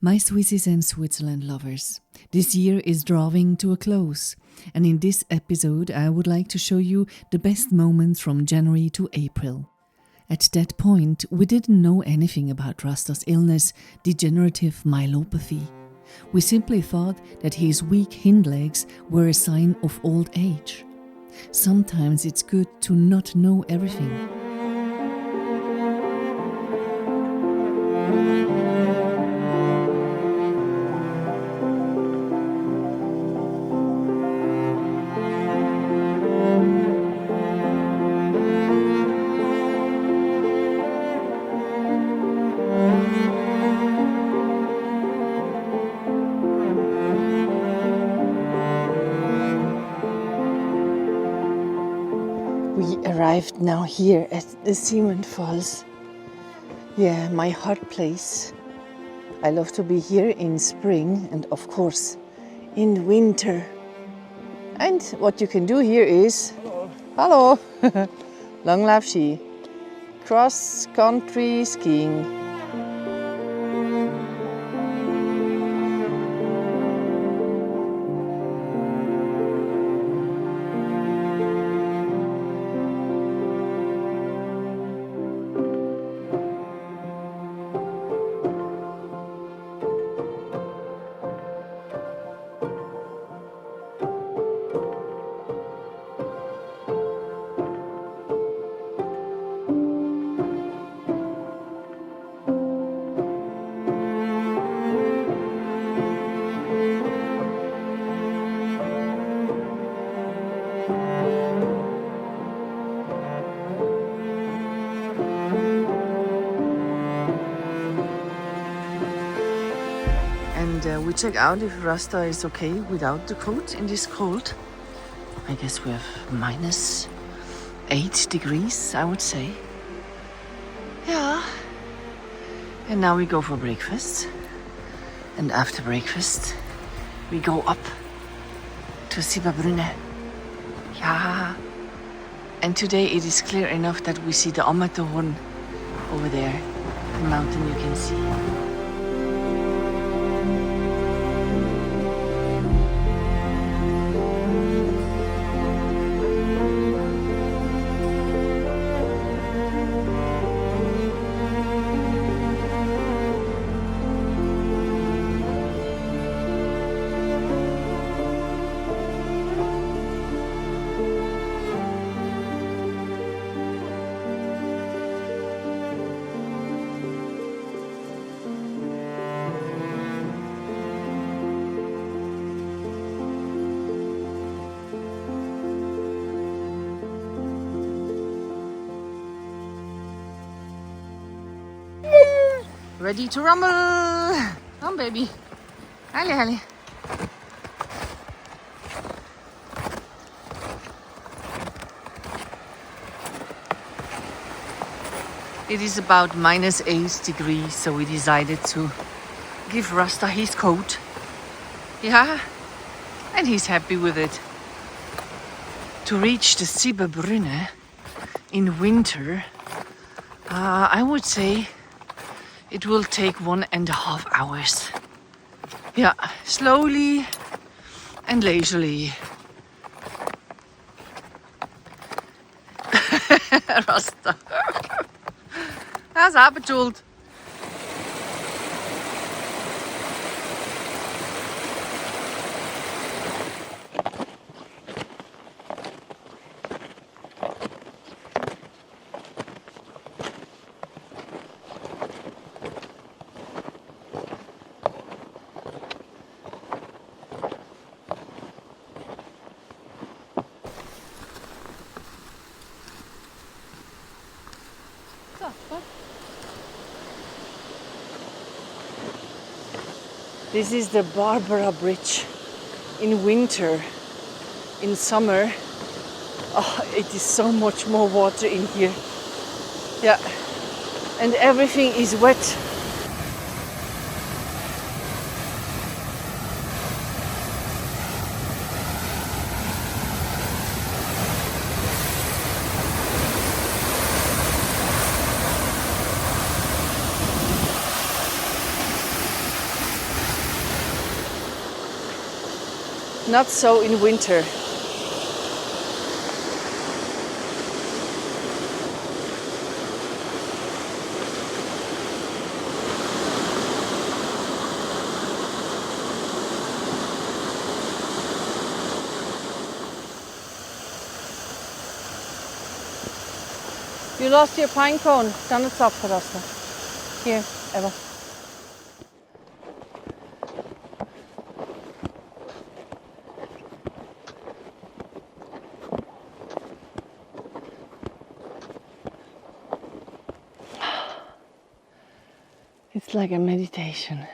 My Swisses and Switzerland lovers, this year is drawing to a close, and in this episode I would like to show you the best moments from January to April. At that point, we didn't know anything about Rasta's illness, degenerative myelopathy. We simply thought that his weak hind legs were a sign of old age. Sometimes it's good to not know everything. We arrived now here at the Simmental. Yeah, my heart place. I love to be here in spring and of course in winter. And what you can do here is, hello, long lap ski, cross country skiing. And we check out if Rasta is okay without the coat in this cold. I guess we have -8 degrees, I would say. Yeah. And now we go for breakfast. And after breakfast, we go up to Sieberbrunne. Yeah. And today it is clear enough that we see the Ammertorn over there, the mountain you can see. Ready to rumble! Come, baby. Halle, halle. It is about -8 degrees, so we decided to give Rasta his coat. Yeah, and he's happy with it. To reach the Sieberbrunne in winter, I would say it will take 1.5 hours. Yeah, slowly and leisurely. Rasta. Dat is haar bedoeld. This is the Barbara Bridge in winter. In summer, it is so much more water in here. Yeah, and everything is wet. Not so in winter. You lost your pine cone. Dann it's up for Rasta. Here, Eva. It's like a meditation.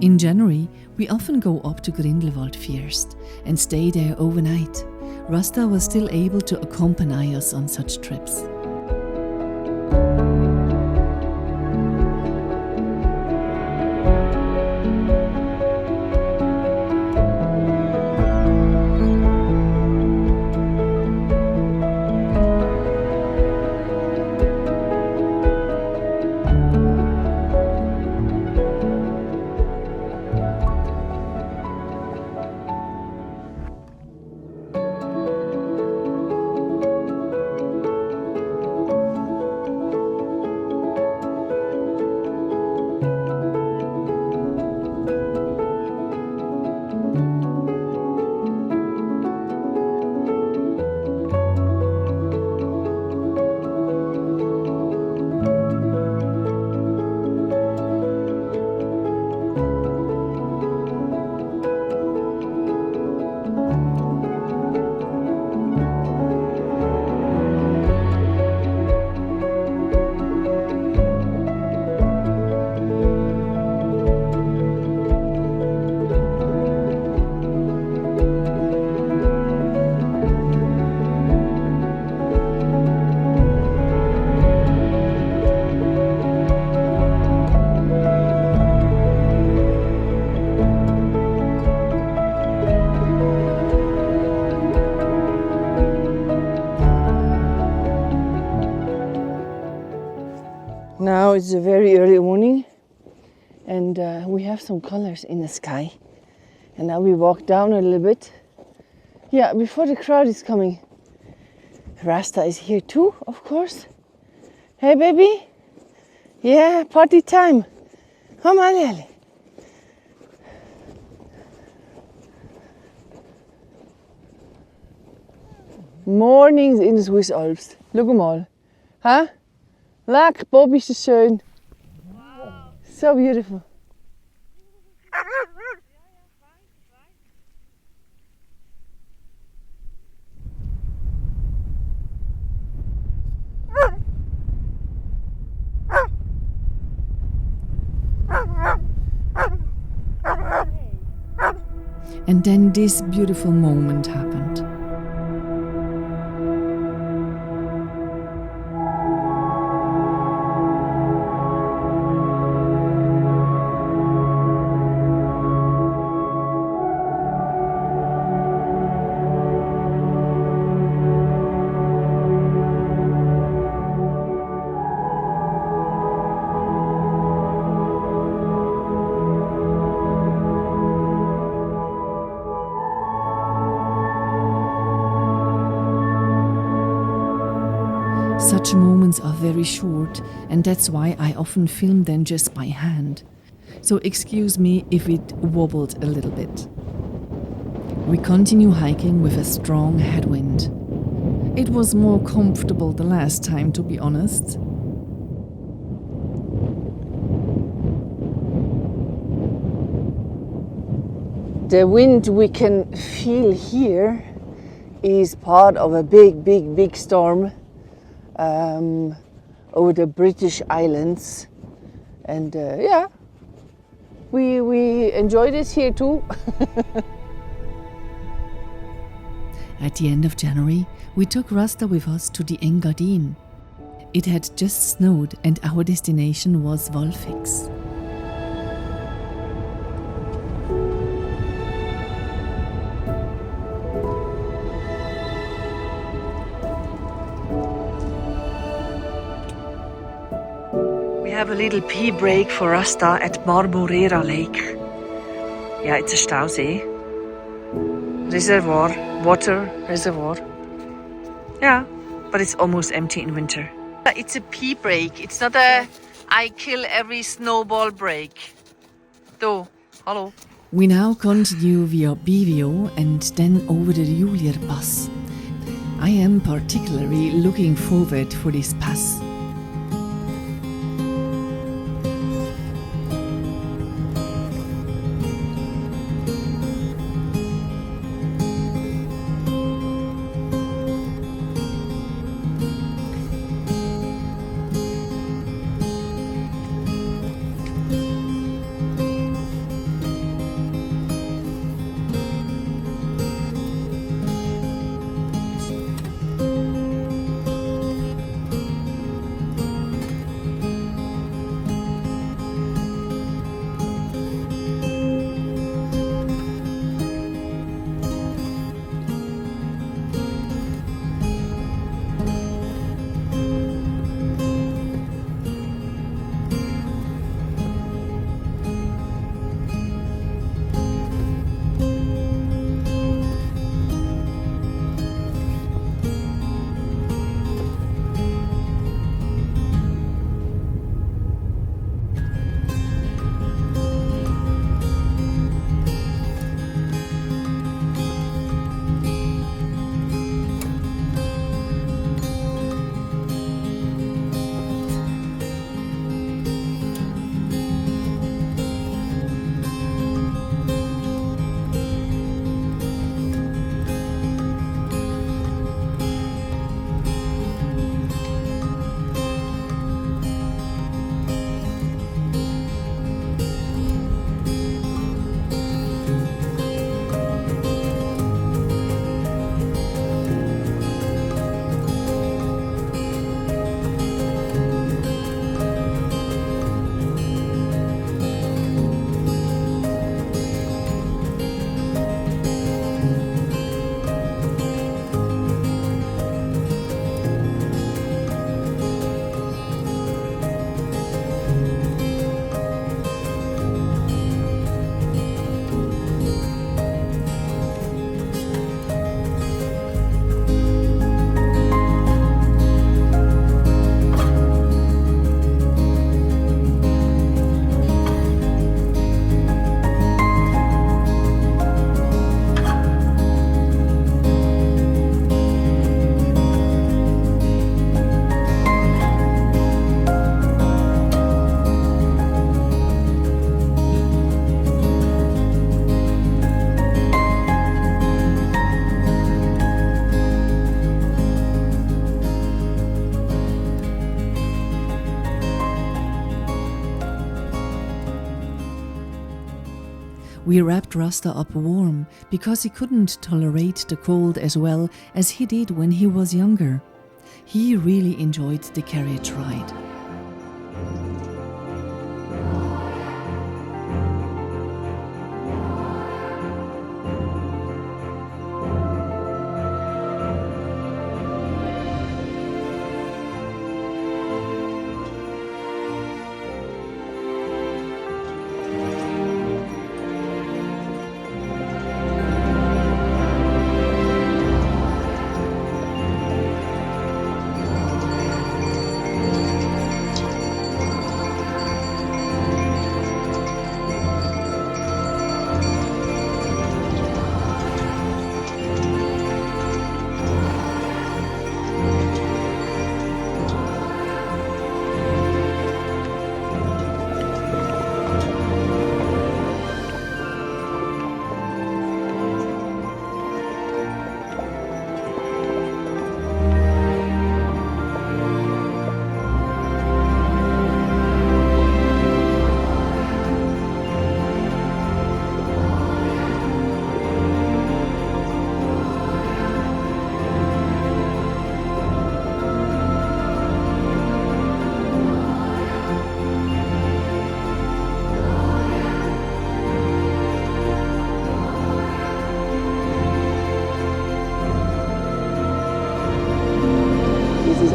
In January, we often go up to Grindelwald first and stay there overnight. Rasta was still able to accompany us on such trips. Now it's a very early morning and we have some colors in the sky And now we walk down a little bit. Yeah, before the crowd is coming. Rasta is here too, of course. Hey, baby. Yeah, party time. Kom aan, Ellie. Mornings in the Swiss Alps. Look mal. Huh? Look, Bob is so schön. Wow. So beautiful. And then this beautiful moment happened. Such moments are very short, and that's why I often film them just by hand. So excuse me if it wobbled a little bit. We continue hiking with a strong headwind. It was more comfortable the last time, to be honest. The wind we can feel here is part of a big storm over the British Islands, and yeah, we enjoyed it here too. At the end of January, we took Rasta with us to the Engadin. It had just snowed and our destination was Val Fex. We have a little pee break for Rasta at Marmorera Lake. Yeah, it's a Stausee. Reservoir, water reservoir. Yeah, but it's almost empty in winter. It's a pee break. It's not a I kill every snowball break. Though, hello. We now continue via Bivio and then over the Julier Pass. I am particularly looking forward for this pass. We wrapped Rasta up warm because he couldn't tolerate the cold as well as he did when he was younger. He really enjoyed the carriage ride.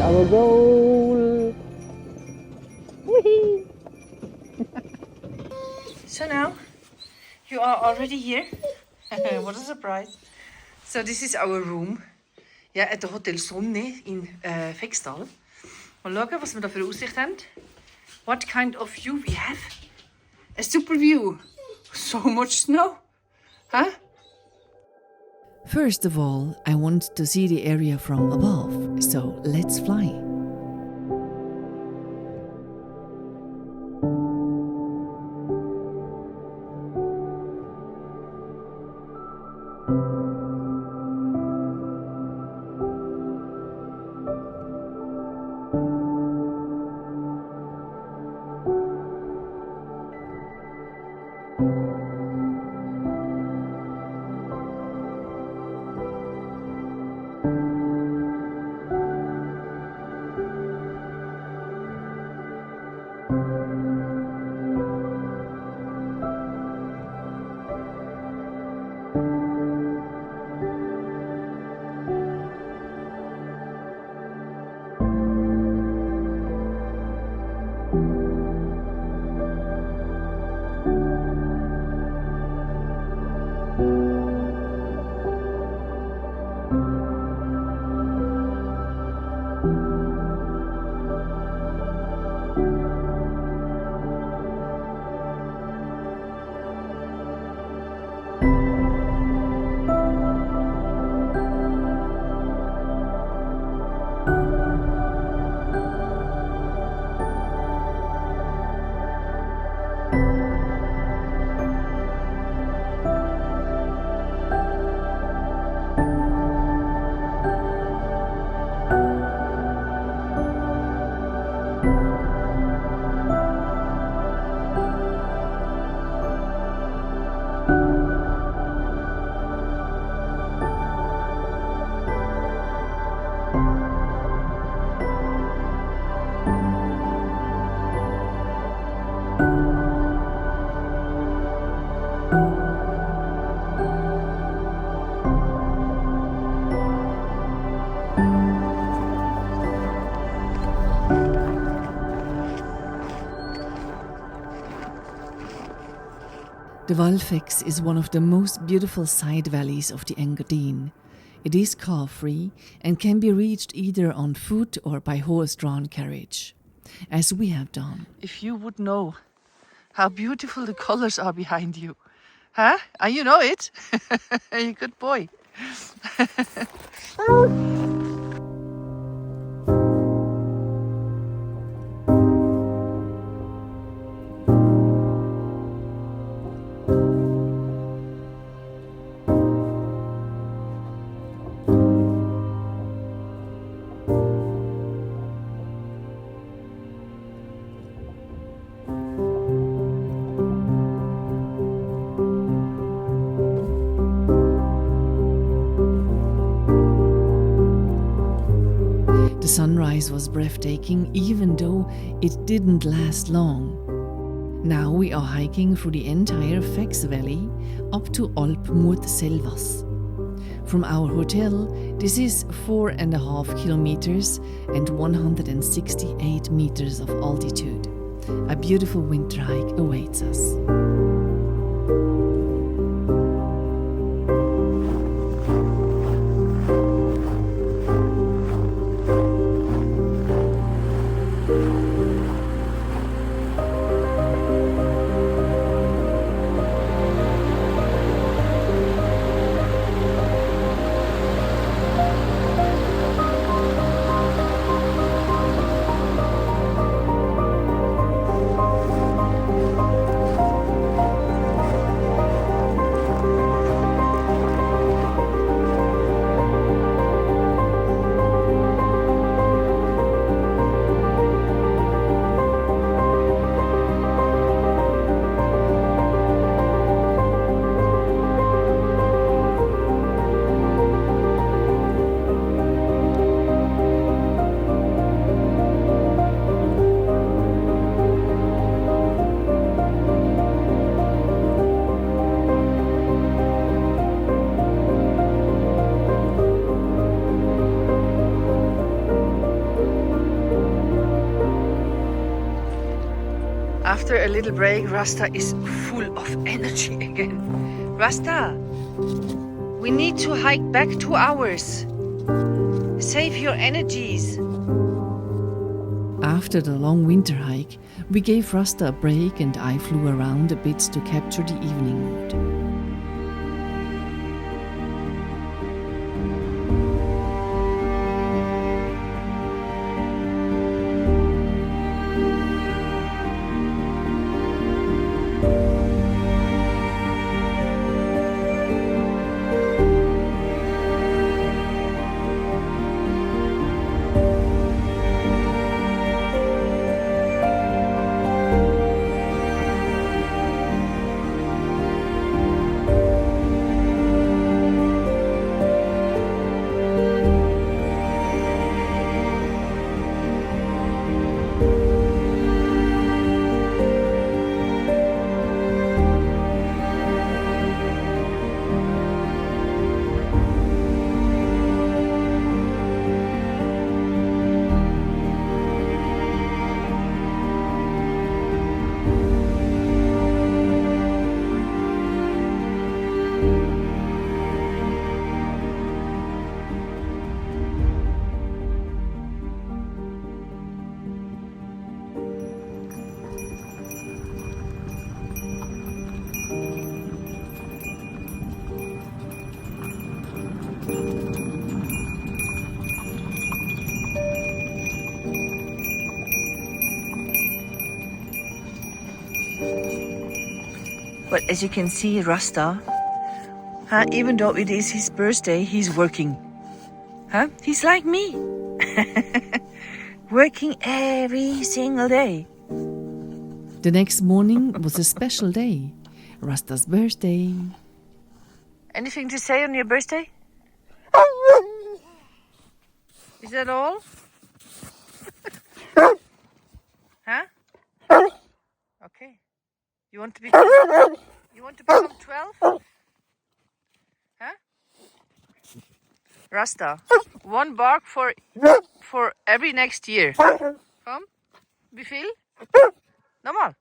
Our goal. Whee! So now you are already here. What a surprise. So this is our room. Ja, at the Hotel Sonne in Fextal. Mal schauen, was wir da für Aussicht haben. What kind of view we have? A super view. So much snow. Huh? First of all, I want to see the area from above, so let's fly. The Val Fex is one of the most beautiful side valleys of the Engadin. It is car-free and can be reached either on foot or by horse-drawn carriage, as we have done. If you would know how beautiful the colors are behind you. Huh? You know it? You're a good boy. The sunrise was breathtaking, even though it didn't last long. Now we are hiking through the entire Fex Valley up to Alp mot Selvas. From our hotel, this is 4.5 kilometers and 168 meters of altitude. A beautiful winter hike awaits us. After a little break, Rasta is full of energy again. Rasta, we need to hike back 2 hours. Save your energies. After the long winter hike, we gave Rasta a break and I flew around a bit to capture the evening mood. But as you can see, Rasta, even though it is his birthday, he's working. He's like me. Working every single day. The next morning was a special day, Rasta's birthday. Anything to say on your birthday? Is that all? Huh? Okay. You want to become 12? Huh? Rasta, 1 bark for every next year. Come, Michel? No more.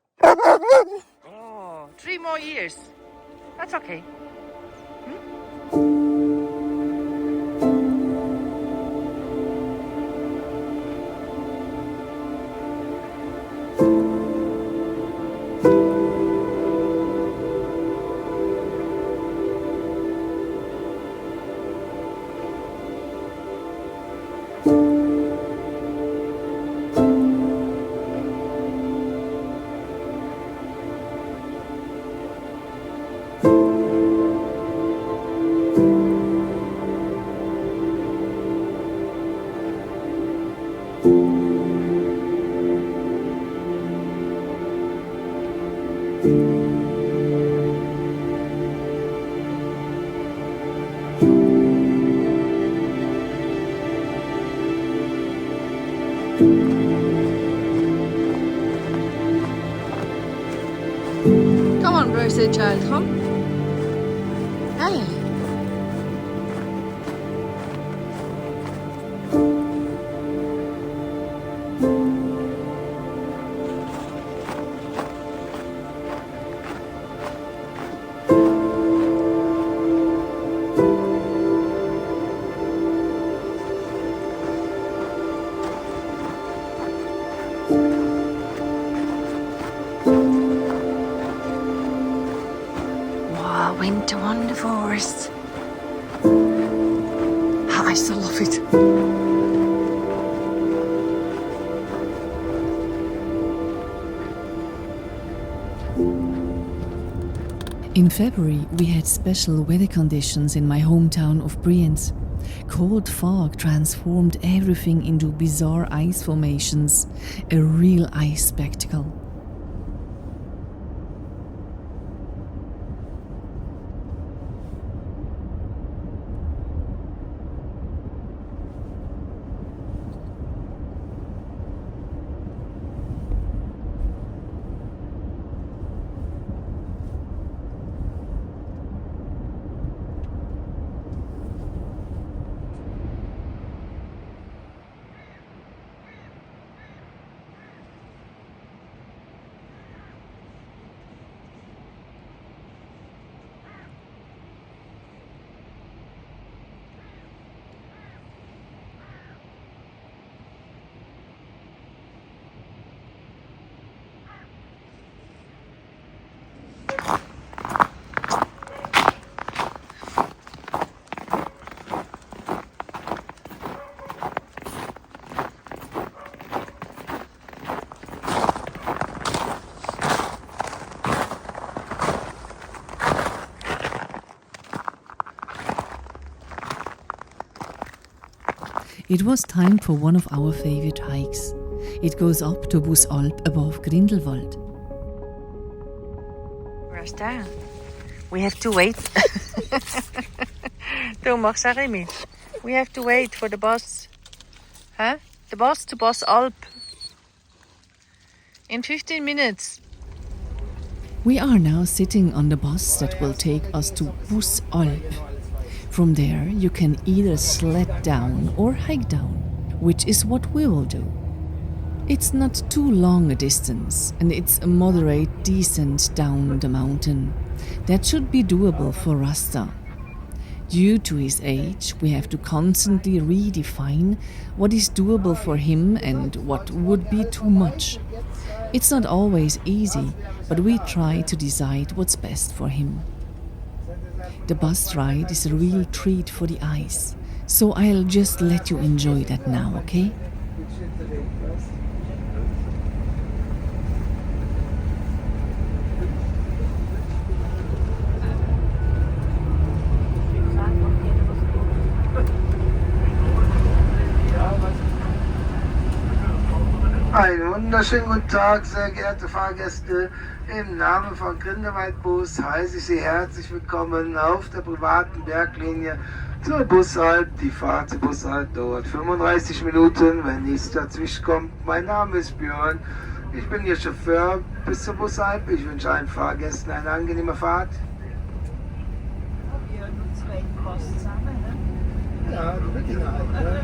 Oh, 3 more years. That's okay. child, come. Allez. Winter on the forest. I still love it. In February, we had special weather conditions in my hometown of Brienz. Cold fog transformed everything into bizarre ice formations, a real ice spectacle. It was time for one of our favorite hikes. It goes up to Bussalp above Grindelwald. Rasta, we have to wait. Don't mach ça, Remy. We have to wait for the bus. Huh? The bus to Bussalp. In 15 minutes. We are now sitting on the bus that will take us to Bussalp. From there, you can either sled down or hike down, which is what we will do. It's not too long a distance, and it's a moderate descent down the mountain. That should be doable for Rasta. Due to his age, we have to constantly redefine what is doable for him and what would be too much. It's not always easy, but we try to decide what's best for him. The bus ride is a real treat for the eyes, so I'll just let you enjoy that now, okay? Einen wunderschönen guten Tag, sehr geehrte Fahrgäste. Im Namen von Grindelwald Bus heiße ich Sie herzlich willkommen auf der privaten Berglinie zur Bussalp. Die Fahrt zur Bussalp dauert 35 Minuten, wenn nichts dazwischen kommt. Mein Name ist Björn, ich bin Ihr Chauffeur bis zur Bussalp. Ich wünsche allen Fahrgästen eine angenehme Fahrt. Wir hören uns bei dem Bus zusammen, ne? Ja, mit Ihnen halt,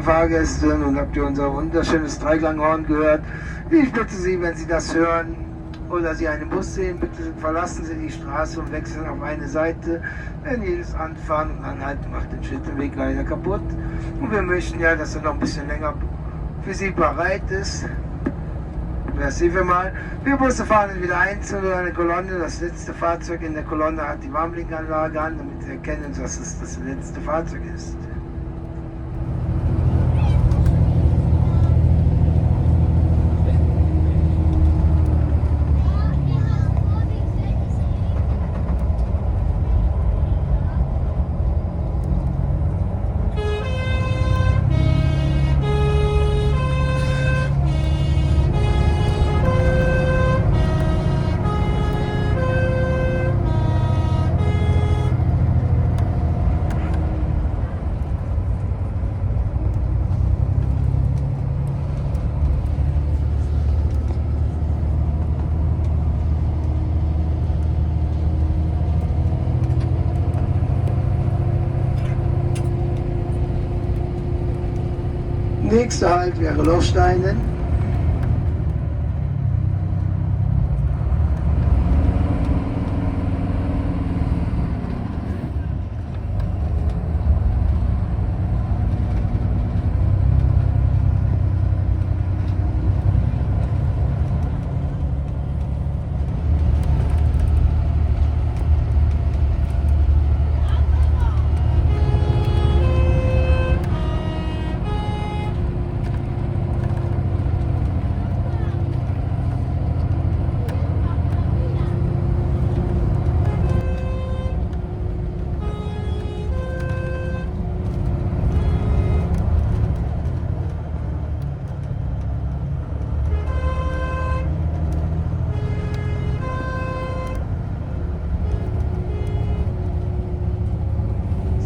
Fahrgäste, nun habt ihr unser wunderschönes Dreiklanghorn gehört. Ich bitte Sie, wenn Sie das hören oder Sie einen Bus sehen, bitte verlassen Sie die Straße und wechseln auf eine Seite. Denn jedes Anfahren und Anhalten macht den Schrittenweg leider kaputt. Und wir möchten ja, dass er noch ein bisschen länger für Sie bereit ist. Merci vielmals. Wir Busse fahren jetzt wieder ein zu einer Kolonne. Das letzte Fahrzeug in der Kolonne hat die Warnblinkanlage an, damit wir erkennen, dass es das letzte Fahrzeug ist. Nächster Halt wäre Lochsteinen.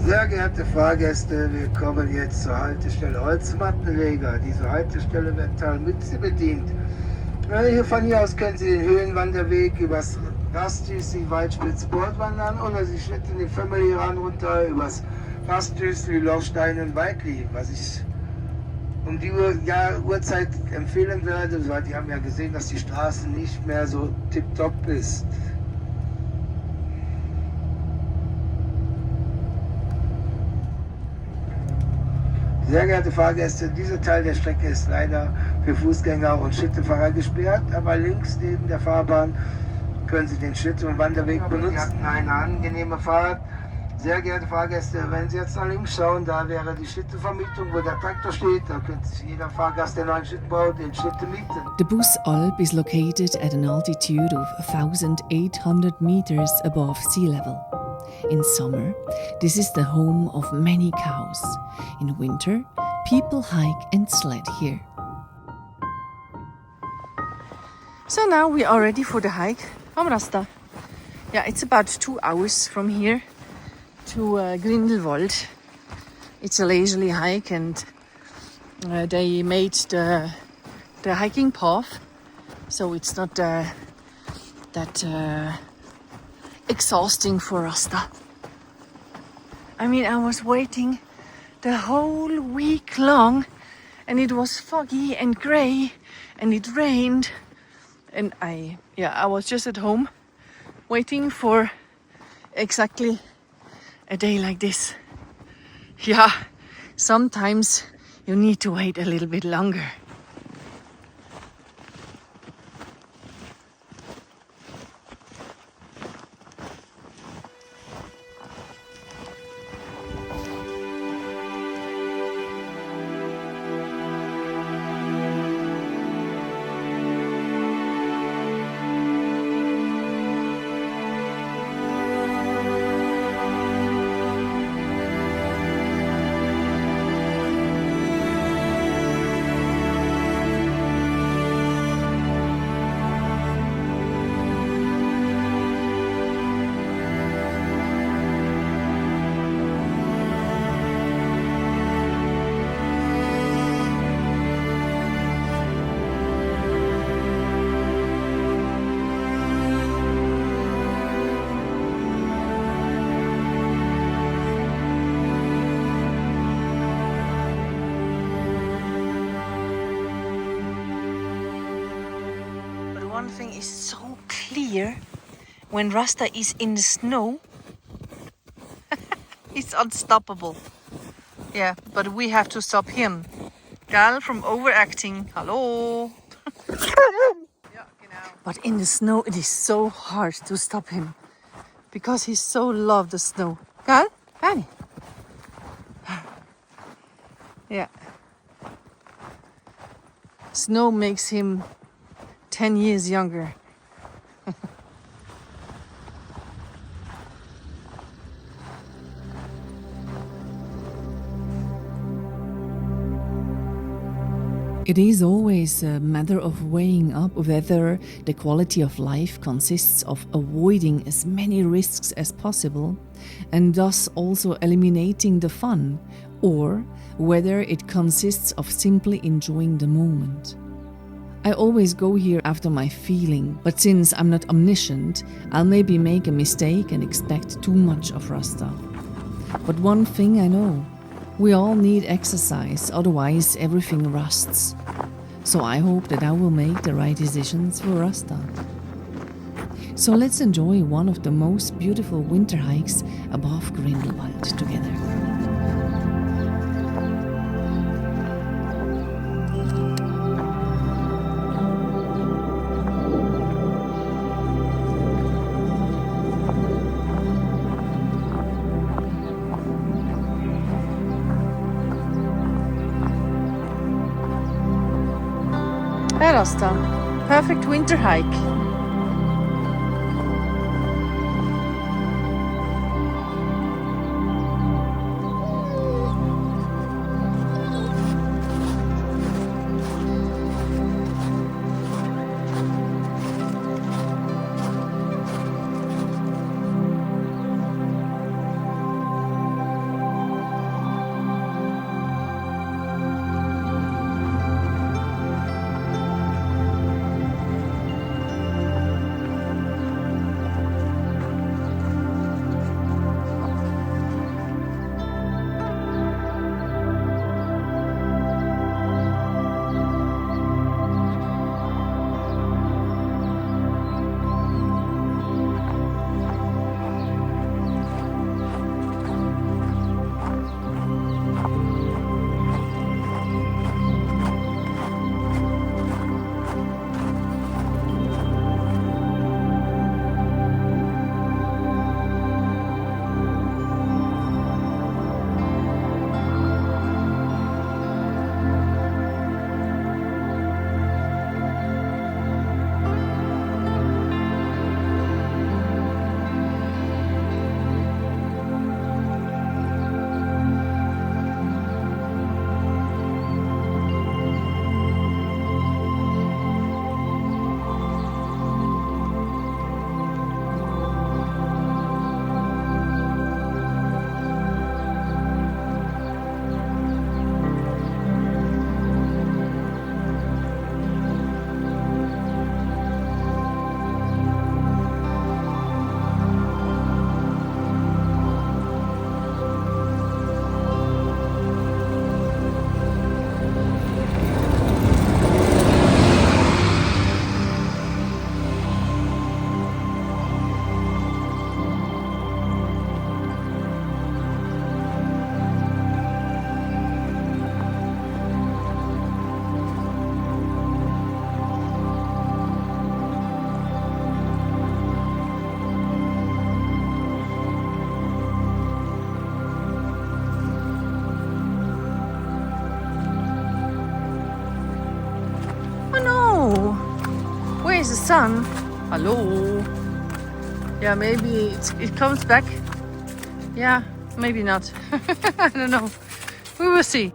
Sehr geehrte Fahrgäste, wir kommen jetzt zur Haltestelle Holzmattenleger. Diese Haltestelle wird teilweise bedient. Von hier aus können Sie den Höhenwanderweg übers Rastüsli Waldspitz-Bord wandern oder Sie schlitten den Family Run runter übers Rastüsli Lochsteinen Weidli, was ich um die Uhrzeit empfehlen würde, weil die haben ja gesehen, dass die Straße nicht mehr so tipptopp ist. Sehr geehrte Fahrgäste, dieser Teil der Strecke ist leider für Fußgänger und Schritttfahrer gesperrt, aber links neben der Fahrbahn können Sie den Schritt- und Wanderweg benutzen. Sie hatten eine angenehme Fahrt. Sehr geehrte Fahrgäste, wenn Sie jetzt nach links schauen, da wäre die Schrittevermietung, wo der Traktor steht. Da könnte sich jeder Fahrgast, der neuen Schritt baut, den Schritte mieten. The Bussalp is located at an altitude of 1,800 meters above sea level. In summer, this is the home of many cows. In winter, people hike and sled here. So now we are ready for the hike. Come, Rasta. Yeah, it's about 2 hours from here to Grindelwald. It's a leisurely hike, and they made the hiking path, so it's not that exhausting for Rasta. I mean, I was waiting the whole week long, and it was foggy and grey, and it rained, and I was just at home waiting for exactly a day like this. Yeah, sometimes you need to wait a little bit longer. One thing is so clear: when Rasta is in the snow, he's unstoppable. Yeah, but we have to stop him. Gal from overacting. Hello. But in the snow, it is so hard to stop him because he so loves the snow. Gal? Annie? Yeah. Snow makes him 10 years younger. It is always a matter of weighing up whether the quality of life consists of avoiding as many risks as possible and thus also eliminating the fun, or whether it consists of simply enjoying the moment. I always go here after my feeling, but since I'm not omniscient, I'll maybe make a mistake and expect too much of Rasta. But one thing I know, we all need exercise, otherwise everything rusts. So I hope that I will make the right decisions for Rasta. So let's enjoy one of the most beautiful winter hikes above Grindelwald together. Rasta, perfect winter hike. Where's the sun? Hello? Yeah, maybe it comes back. Yeah, maybe not. I don't know. We will see.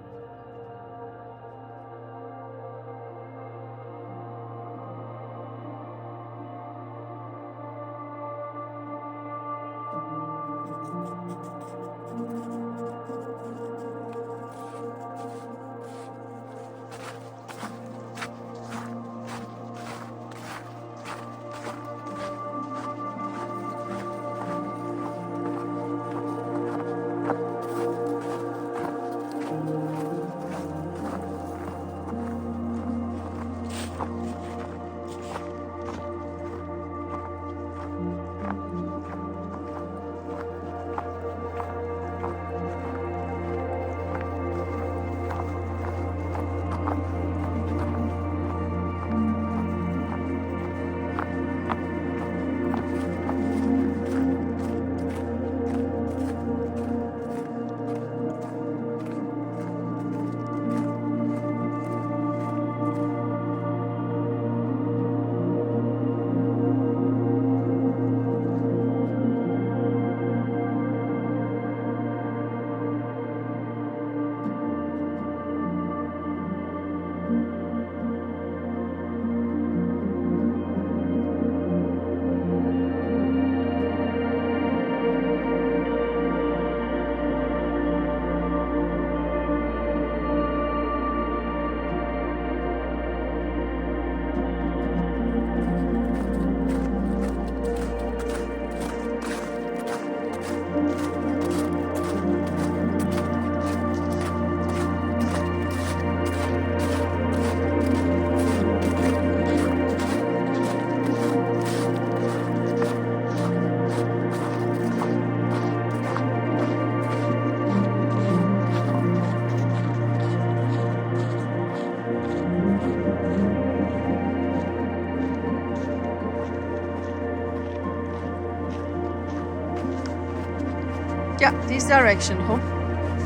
Ja, this direction, hoor.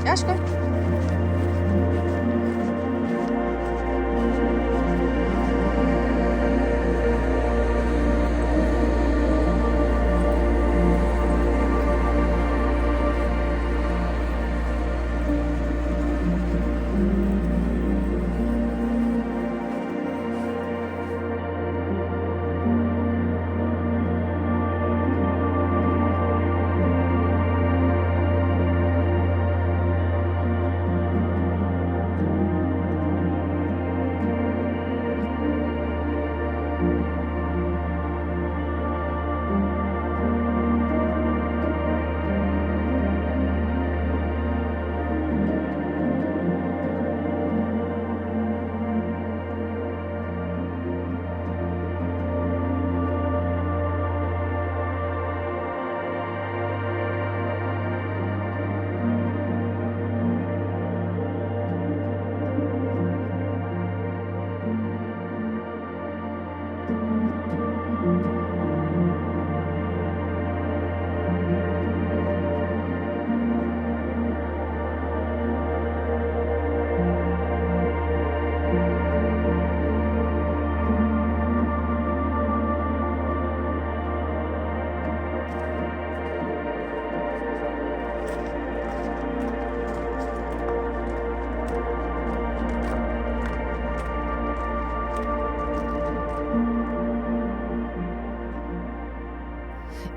Ja, is goed.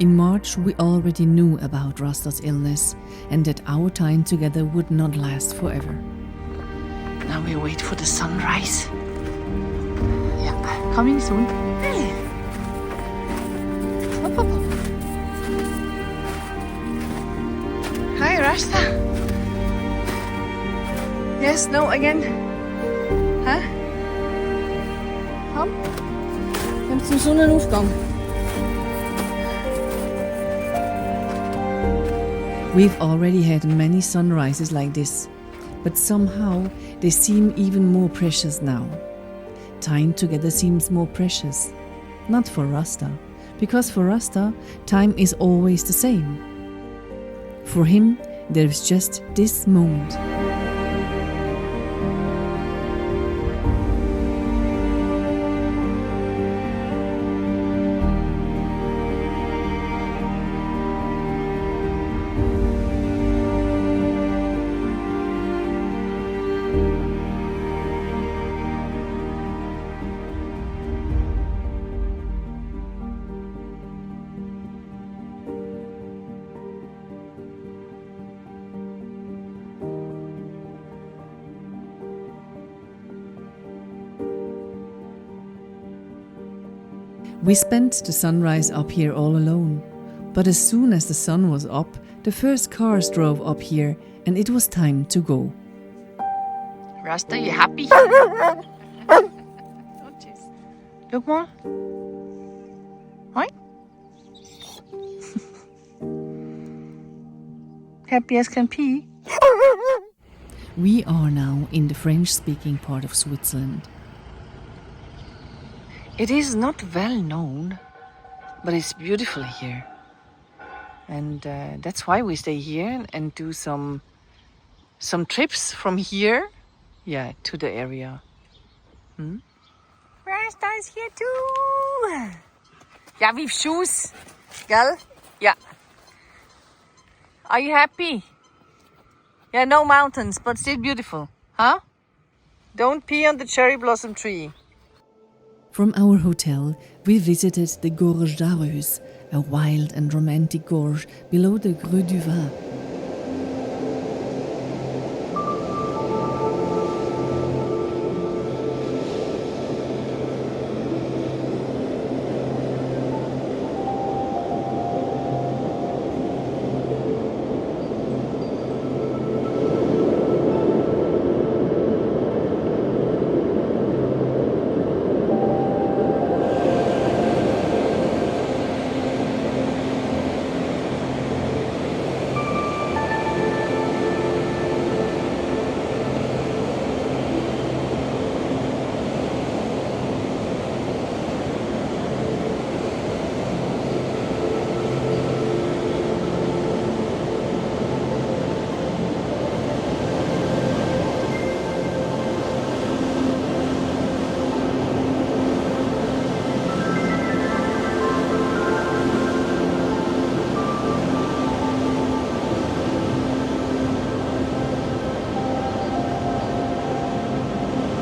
In March, we already knew about Rasta's illness and that our time together would not last forever. Now we wait for the sunrise. Yeah, coming soon. Hop, hop, hop. Hi, Rasta. Yes, no, again. Huh? Komm. Komm zum Sonnenaufgang. We've already had many sunrises like this, but somehow they seem even more precious now. Time together seems more precious. Not for Rasta, because for Rasta, time is always the same. For him, there's just this moment. We spent the sunrise up here all alone, but as soon as the sun was up, the first cars drove up here and it was time to go. Rasta, you happy? Oh, jeez. Look more. Right? Happy as can be. We are now in the French-speaking part of Switzerland. It is not well known, but it's beautiful here. And that's why we stay here and do some trips from here, yeah, to the area. Rasta is here too. Yeah, with shoes, gell? Yeah. Are you happy? Yeah, no mountains, but still beautiful, huh? Don't pee on the cherry blossom tree. From our hotel, we visited the Gorge d'Arus, a wild and romantic gorge below the Greux du Vin.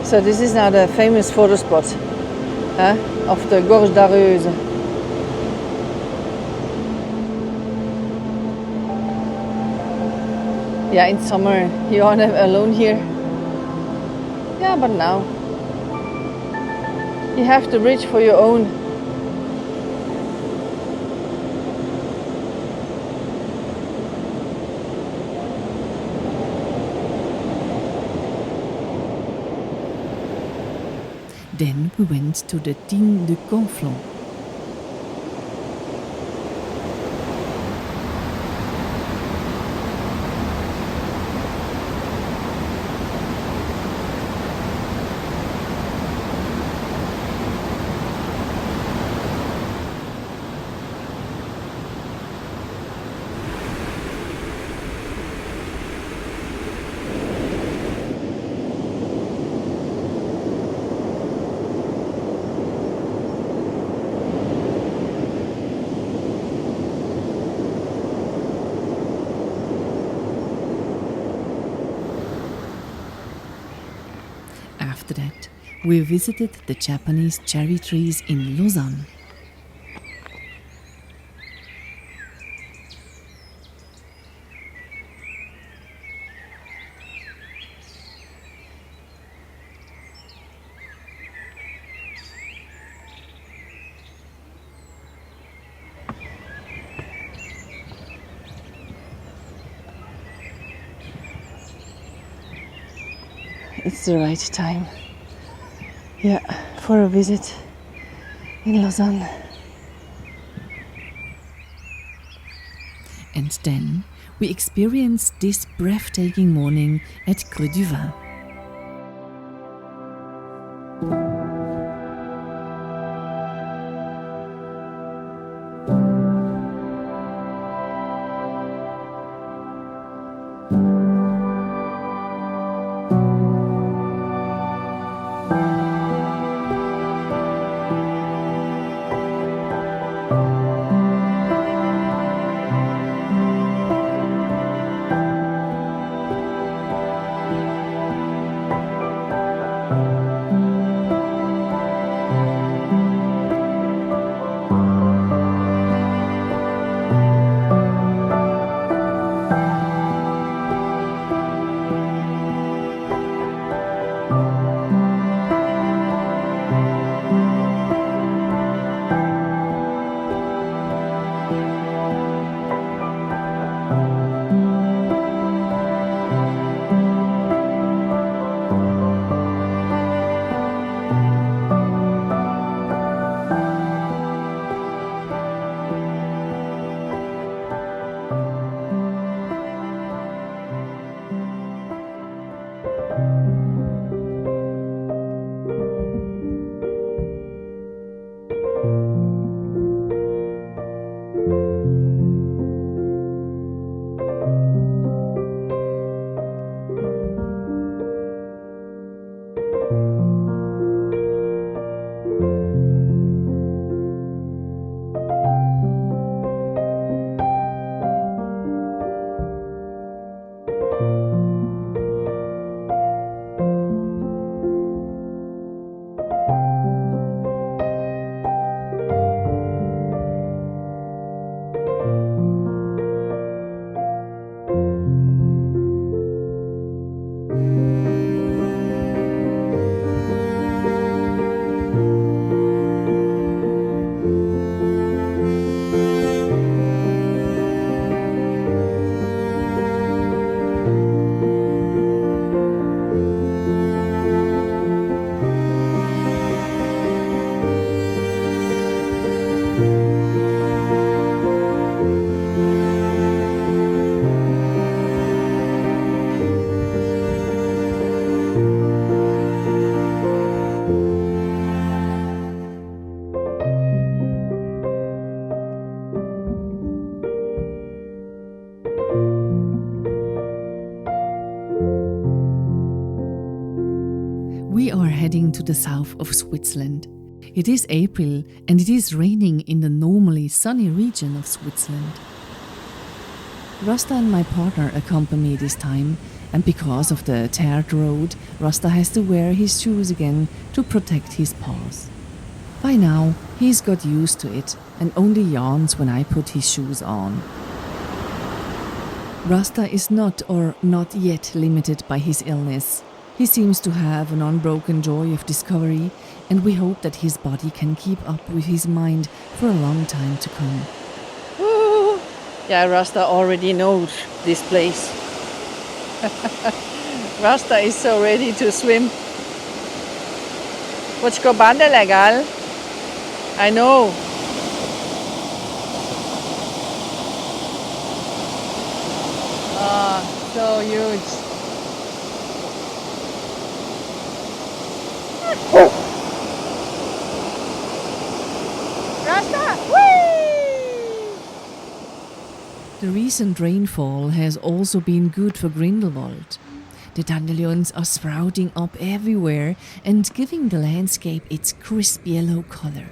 So this is now the famous photo spot of the Gorge d'Areuse. Yeah, in summer you are alone here. Yeah, but now you have to reach for your own. Then we went to the Digne de Conflans. After that, we visited the Japanese cherry trees in Lausanne. It's the right time, yeah, for a visit in Lausanne. And then we experienced this breathtaking morning at Creux du Vin. We are heading to the south of Switzerland. It is April and it is raining in the normally sunny region of Switzerland. Rasta and my partner accompany me this time And because of the tarred road, Rasta has to wear his shoes again to protect his paws. By now, he's got used to it and only yawns when I put his shoes on. Rasta is not yet limited by his illness. He seems to have an unbroken joy of discovery, and we hope that his body can keep up with his mind for a long time to come. Woo! Yeah, Rasta already knows this place. Rasta is so ready to swim. What's go banda legal? I know. Ah, so huge. Rasta! Whee! The recent rainfall has also been good for Grindelwald. The dandelions are sprouting up everywhere and giving the landscape its crisp yellow color.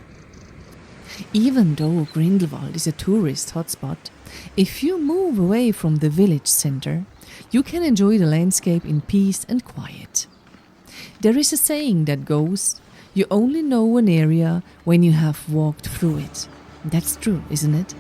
Even though Grindelwald is a tourist hotspot, if you move away from the village center, you can enjoy the landscape in peace and quiet. There is a saying that goes, "You only know an area when you have walked through it." That's true, isn't it?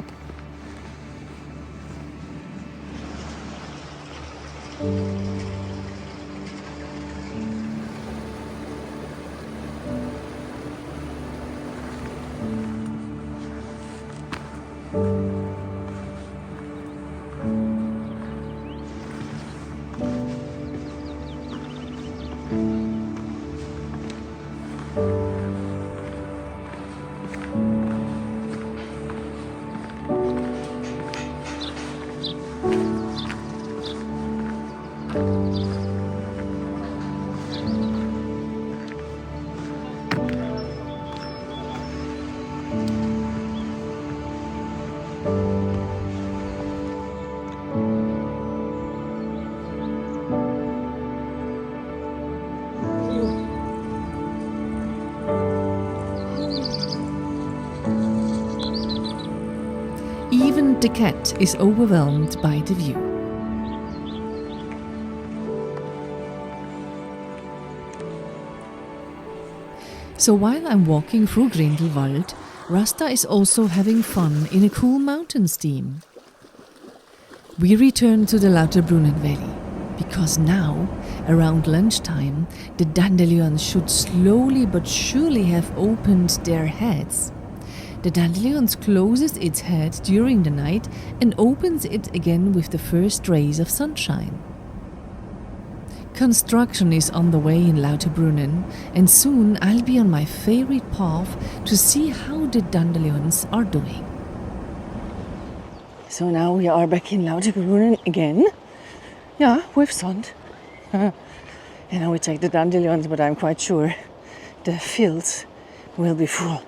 Even the cat is overwhelmed by the view. So while I'm walking through Grindelwald, Rasta is also having fun in a cool mountain steam. We return to the Lauterbrunnen Valley, because now, around lunchtime, the dandelions should slowly but surely have opened their heads. The dandelion closes its head during the night and opens it again with the first rays of sunshine. Construction is on the way in Lauterbrunnen, and soon I'll be on my favorite path to see how the dandelions are doing. So now we are back in Lauterbrunnen again. Yeah, with sun. You know, we take the dandelions, but I'm quite sure the fields will be full.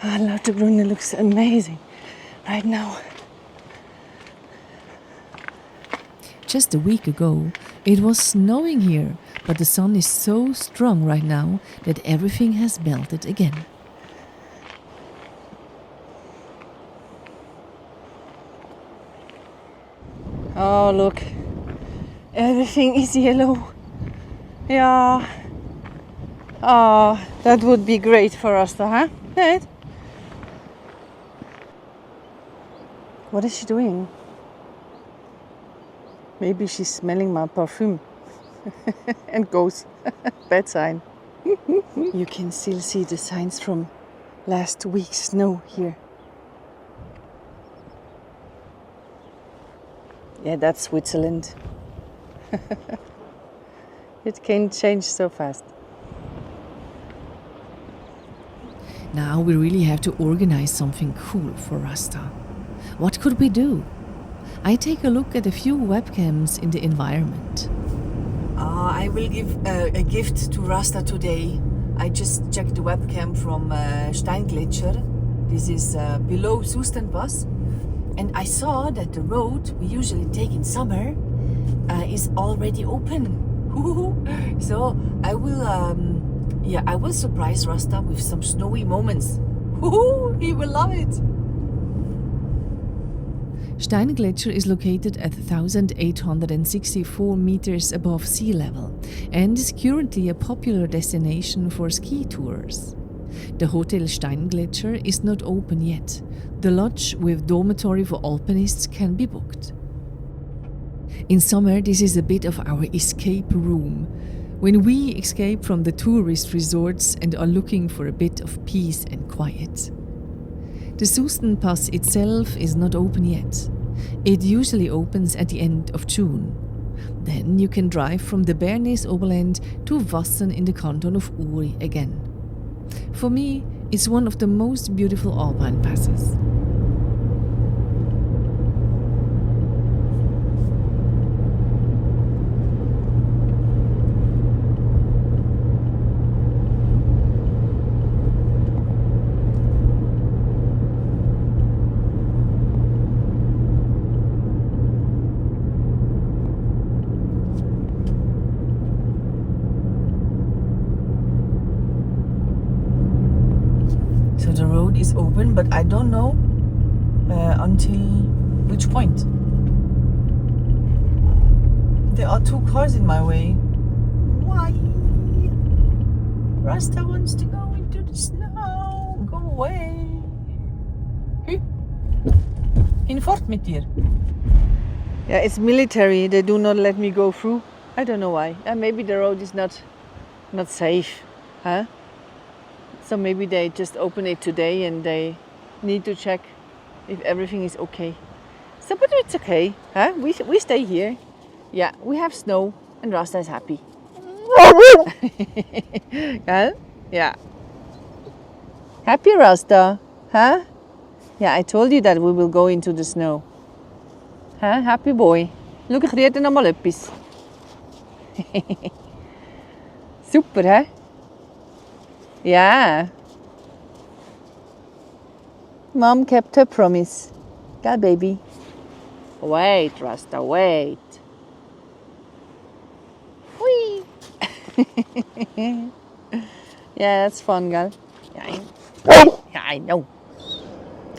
Lauterbrunnen looks amazing right now. Just a week ago, it was snowing here, but the sun is so strong right now that everything has melted again. Oh, look. Everything is yellow. Yeah. Oh, that would be great for us, huh? Right? What is she doing? Maybe she's smelling my perfume and goes. Bad sign. You can still see the signs from last week's snow here. Yeah, that's Switzerland. It can change so fast. Now we really have to organize something cool for Rasta. What could we do? I take a look at a few webcams in the environment. I will give a gift to Rasta today. I just checked the webcam from Steingletscher. This is below Soestenbos. And I saw that the road we usually take in summer is already open. So I will surprise Rasta with some snowy moments. He will love it. Steingletscher is located at 1,864 meters above sea level and is currently a popular destination for ski tours. The Hotel Steingletscher is not open yet. The lodge with dormitory for alpinists can be booked. In summer, this is a bit of our escape room, when we escape from the tourist resorts and are looking for a bit of peace and quiet. The Susten Pass itself is not open yet. It usually opens at the end of June. Then you can drive from the Bernese Oberland to Wassen in the canton of Uri again. For me, it's one of the most beautiful alpine passes. So the road is open, but I don't know until which point. There are 2 cars in my way. Why? Rasta wants to go into the snow. Go away. Hinfort mit dir. Yeah, it's military. They do not let me go through. I don't know why. Maybe the road is not safe. Huh? So maybe they just open it today and they need to check if everything is okay. So, but it's okay. Huh? We stay here. Yeah, we have snow and Rasta is happy. Huh? Yeah. Happy Rasta? Huh? Yeah, I told you that we will go into the snow. Huh? Happy boy. Look, ich rede noch mal etwas. Super, hè? Yeah. Mom kept her promise. Gell, baby? Wait, Rasta, wait. Whee! Yeah, that's fun, gell? Yeah, I know.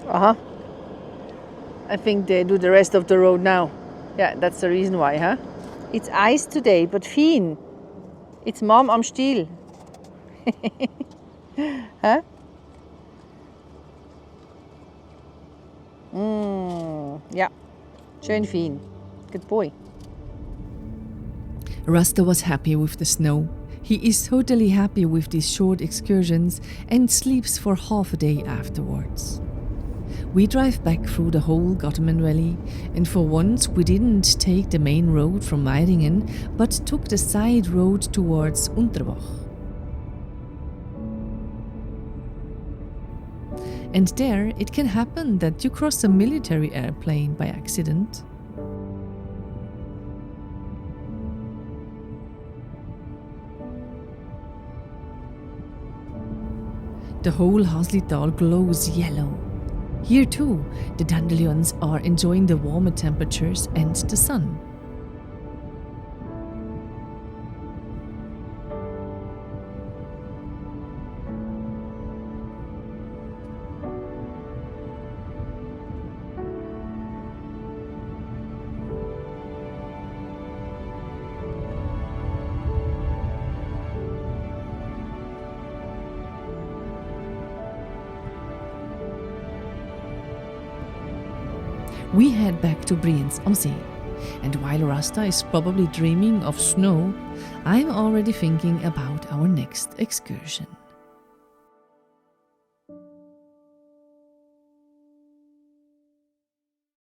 Uh-huh. I think they do the rest of the road now. Yeah, that's the reason why, huh? It's ice today, but fine. It's Mom am Stiel. Huh? Yeah. Schön fein. Good boy. Rasta was happy with the snow. He is totally happy with these short excursions and sleeps for half a day afterwards. We drive back through the whole Gotteman Valley, and for once we didn't take the main road from Meiringen, but took the side road towards Unterbach. And there it can happen that you cross a military airplane by accident. The whole Haslital glows yellow. Here too, the dandelions are enjoying the warmer temperatures and the sun. We head back to Brienz am See, and while Rasta is probably dreaming of snow, I'm already thinking about our next excursion.